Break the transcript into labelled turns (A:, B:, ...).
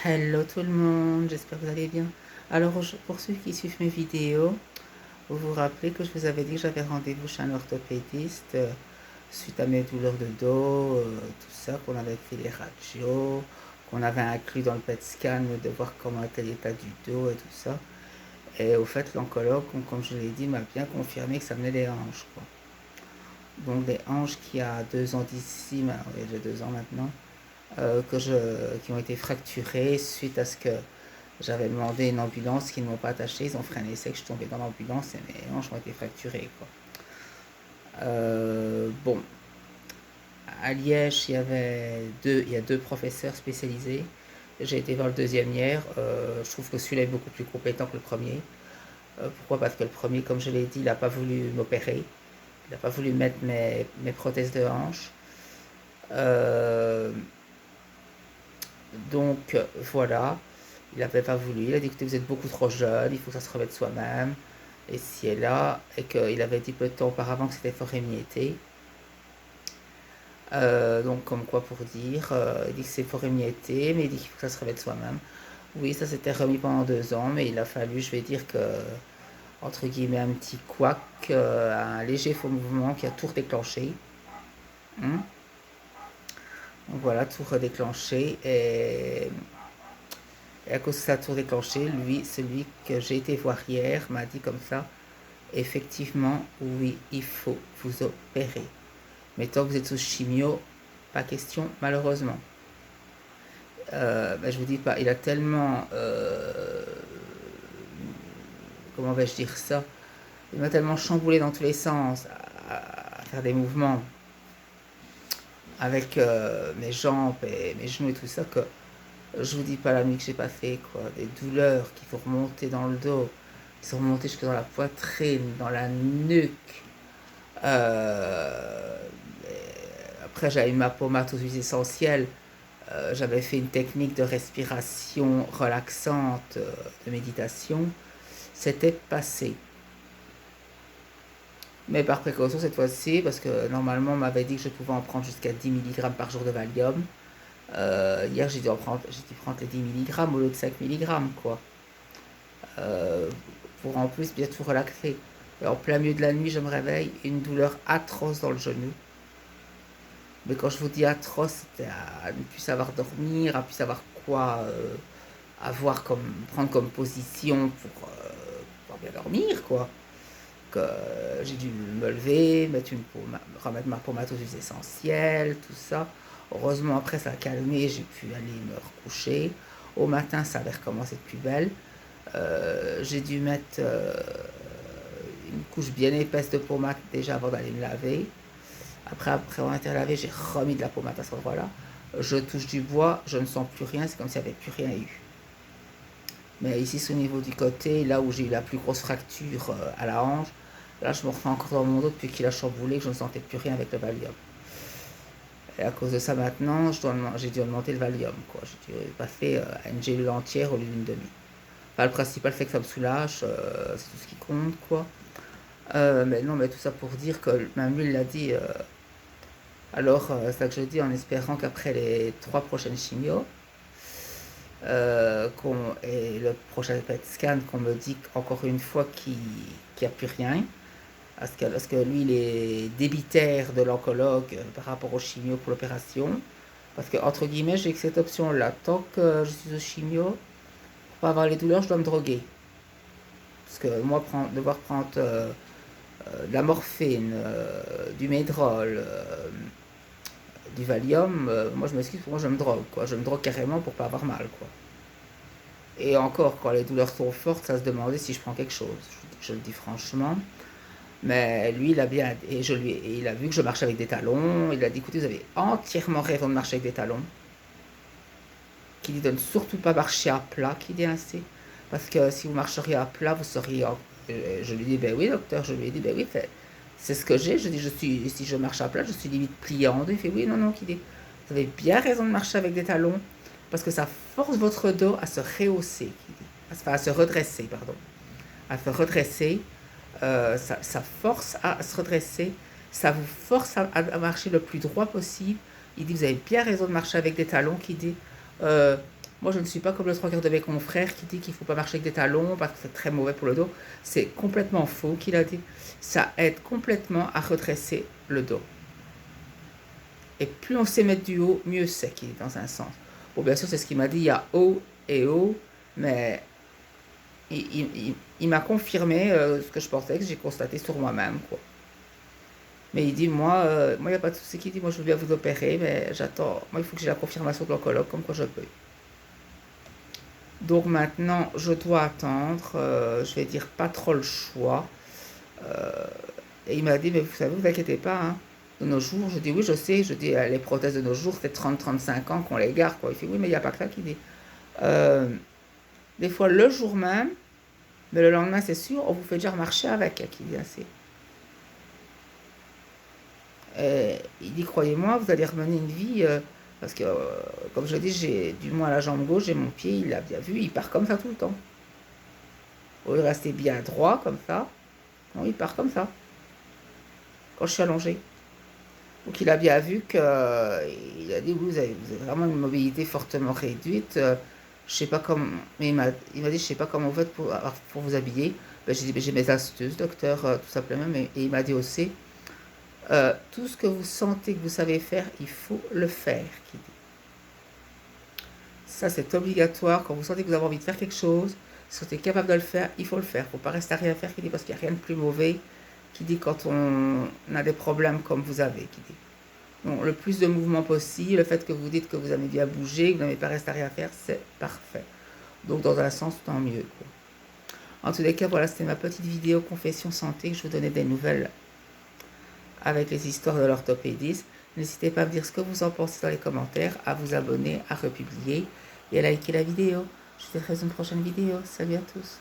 A: Hello tout le monde, j'espère que vous allez bien. Alors pour ceux qui suivent mes vidéos, vous vous rappelez que je vous avais dit que j'avais rendez-vous chez un orthopédiste suite à mes douleurs de dos, tout ça, qu'on avait fait les radios, qu'on avait inclus dans le PET scan de voir comment était l'état du dos et tout ça. Et au fait, l'oncologue, comme je l'ai dit, m'a bien confirmé que ça venait des hanches, quoi. Donc des hanches qui a 2 ans d'ici, il y a déjà 2 ans maintenant, qui ont été fracturées suite à ce que j'avais demandé une ambulance qui ne m'ont pas attaché. Ils ont fait un essai que je suis tombée dans l'ambulance et mes hanches ont été fracturées, quoi. Bon, à Liège, il y a deux professeurs spécialisés. J'ai été voir le deuxième hier. Je trouve que celui-là est beaucoup plus compétent que le premier. Pourquoi? Parce que le premier, comme je l'ai dit, il n'a pas voulu m'opérer. Il n'a pas voulu mettre mes prothèses de hanche. Euh, donc voilà, il n'avait pas voulu. Il a dit écoutez, vous êtes beaucoup trop jeune, il faut que ça se remette soi-même. Et si et là, et qu'il avait dit peu de temps auparavant que c'était fort émietté. Donc comme quoi pour dire, il dit que c'est fort émietté, mais il dit qu'il faut que ça se remette soi-même. Oui, ça s'était remis pendant 2 ans, mais il a fallu, je vais dire que, entre guillemets, un petit couac, un léger faux mouvement qui a tout redéclenché. Hein. Donc voilà, tout redéclenché. Et à cause de ça, tout déclenché, lui, celui que j'ai été voir hier, m'a dit comme ça, effectivement, oui, il faut vous opérer. Mais tant que vous êtes sous chimio, pas question, malheureusement. Ben, je vous dis pas, il a tellement, comment vais-je dire ça, il m'a tellement chamboulé dans tous les sens, à faire des mouvements avec mes jambes et mes genoux et tout ça, que je vous dis pas la nuit que j'ai passée, quoi. Des douleurs qui sont remontées dans le dos, qui sont remontées jusque dans la poitrine, dans la nuque. Euh, Après, j'avais eu ma pommade aux huiles essentielles. J'avais fait une technique de respiration relaxante, de méditation. C'était passé. Mais par précaution cette fois-ci, parce que normalement on m'avait dit que je pouvais en prendre jusqu'à 10 mg par jour de Valium. Hier j'ai dû prendre les 10 mg au lieu de 5 mg, quoi. Euh, pour en plus bien tout relaxer. Et en plein milieu de la nuit, je me réveille, une douleur atroce dans le genou. Mais quand je vous dis atroce, c'était à ne plus savoir dormir, à ne plus savoir quoi prendre comme position pour bien dormir, quoi. Que j'ai dû me lever, remettre ma pommade aux huiles essentielles, tout ça. Heureusement, après, ça a calmé, j'ai pu aller me recoucher. Au matin, ça avait recommencé de plus belle. J'ai dû mettre une couche bien épaisse de pommade déjà avant d'aller me laver. Après avoir été lavé, j'ai remis de la pommade à cet endroit-là. Je touche du bois, je ne sens plus rien, c'est comme s'il n'y avait plus rien eu. Mais ici, c'est au niveau du côté, là où j'ai eu la plus grosse fracture à la hanche, là, je me refais encore dans mon dos depuis qu'il a chamboulé, que je ne sentais plus rien avec le Valium. Et à cause de ça, maintenant, j'ai dû augmenter le Valium, quoi. J'ai dû passer à une gélule entière au lieu d'une demi. Enfin, le principal, c'est que ça me soulage, c'est tout ce qui compte, quoi. Mais non, mais tout ça pour dire que même lui, il l'a dit. Alors, c'est ça que je dis en espérant qu'après les 3 prochaines chimios, et le prochain PET scan, qu'on me dit encore une fois qu'il n'y a plus rien, parce que lui, il est débitaire de l'oncologue par rapport aux chimio pour l'opération. Parce que, entre guillemets, j'ai que cette option-là. Tant que je suis au chimio, pour pas avoir les douleurs, je dois me droguer. Parce que moi, devoir prendre de la morphine, du médrol, du Valium, moi je m'excuse, pour moi je me drogue, quoi. Je me drogue carrément pour pas avoir mal, quoi. Et encore, quand les douleurs sont fortes, ça se demandait si je prends quelque chose. Je le dis franchement. Mais lui, il a bien, et il a vu que je marchais avec des talons. Il a dit, écoutez, vous avez entièrement raison de marcher avec des talons. Qu'il dit de ne surtout pas marcher à plat, qu'il dit ainsi. Parce que si vous marcheriez à plat, vous seriez. Je lui dis, ben oui, docteur. Je lui ai dit, ben oui, c'est ce que j'ai. Je dis, si je marche à plat, je suis limite plié en deux. Il fait, oui, non, non, qu'il dit, vous avez bien raison de marcher avec des talons. Parce que ça force votre dos à se rehausser, qu'il dit. Enfin, à se redresser, pardon. À se redresser. Ça force à se redresser. Ça vous force à marcher le plus droit possible. Il dit, vous avez bien raison de marcher avec des talons, qu'il dit. Moi, je ne suis pas comme le trois quarts de mes confrères qui dit qu'il ne faut pas marcher avec des talons parce que c'est très mauvais pour le dos. C'est complètement faux qu'il a dit. Ça aide complètement à redresser le dos. Et plus on sait mettre du haut, mieux c'est qu'il est dans un sens. Bon, bien sûr, c'est ce qu'il m'a dit, il y a haut et haut, mais il m'a confirmé ce que je pensais, que j'ai constaté sur moi-même, quoi. Mais il dit, il n'y a pas de souci, qu'il dit, moi je veux bien vous opérer, mais j'attends, moi il faut que j'ai la confirmation de l'oncologue, comme quoi je peux. Donc maintenant, je dois attendre, je vais dire pas trop le choix. Euh, et il m'a dit, mais vous savez, vous inquiétez pas, hein, de nos jours, je dis oui, je sais, je dis les prothèses de nos jours, c'est 30-35 ans qu'on les garde, quoi. Il fait oui, mais il n'y a pas que ça qui dit. Euh, des fois le jour même, mais le lendemain, c'est sûr, on vous fait déjà marcher avec, qui dit assez. Il dit, croyez-moi, vous allez remener une vie, parce que, comme je dis, j'ai du moins la jambe gauche, j'ai mon pied, il l'a bien vu, il part comme ça tout le temps. Au lieu de rester bien droit, comme ça, non, il part comme ça, quand je suis allongée. Donc il a bien vu que, il a dit, oui, vous avez vraiment une mobilité fortement réduite, je sais pas comment, mais il m'a dit, je sais pas comment vous faites pour vous habiller. Ben, j'ai dit, ben, j'ai mes astuces, docteur, tout simplement, et il m'a dit aussi, tout ce que vous sentez que vous savez faire, il faut le faire. Ça, c'est obligatoire. Quand vous sentez que vous avez envie de faire quelque chose, si vous êtes capable de le faire, il faut le faire. Il ne faut pas rester à rien faire, qui dit, parce qu'il n'y a rien de plus mauvais, qui dit quand on a des problèmes comme vous avez, qui dit. Donc, le plus de mouvement possible, le fait que vous dites que vous aimez bien bouger, que vous n'aimez pas rester à rien faire, c'est parfait. Donc, dans un sens, tant mieux, quoi. En tous les cas, voilà, c'était ma petite vidéo Confession Santé, que je vous donnais des nouvelles avec les histoires de l'orthopédiste. N'hésitez pas à me dire ce que vous en pensez dans les commentaires, à vous abonner, à republier et à liker la vidéo. Je vous dirai dans une prochaine vidéo. Salut à tous.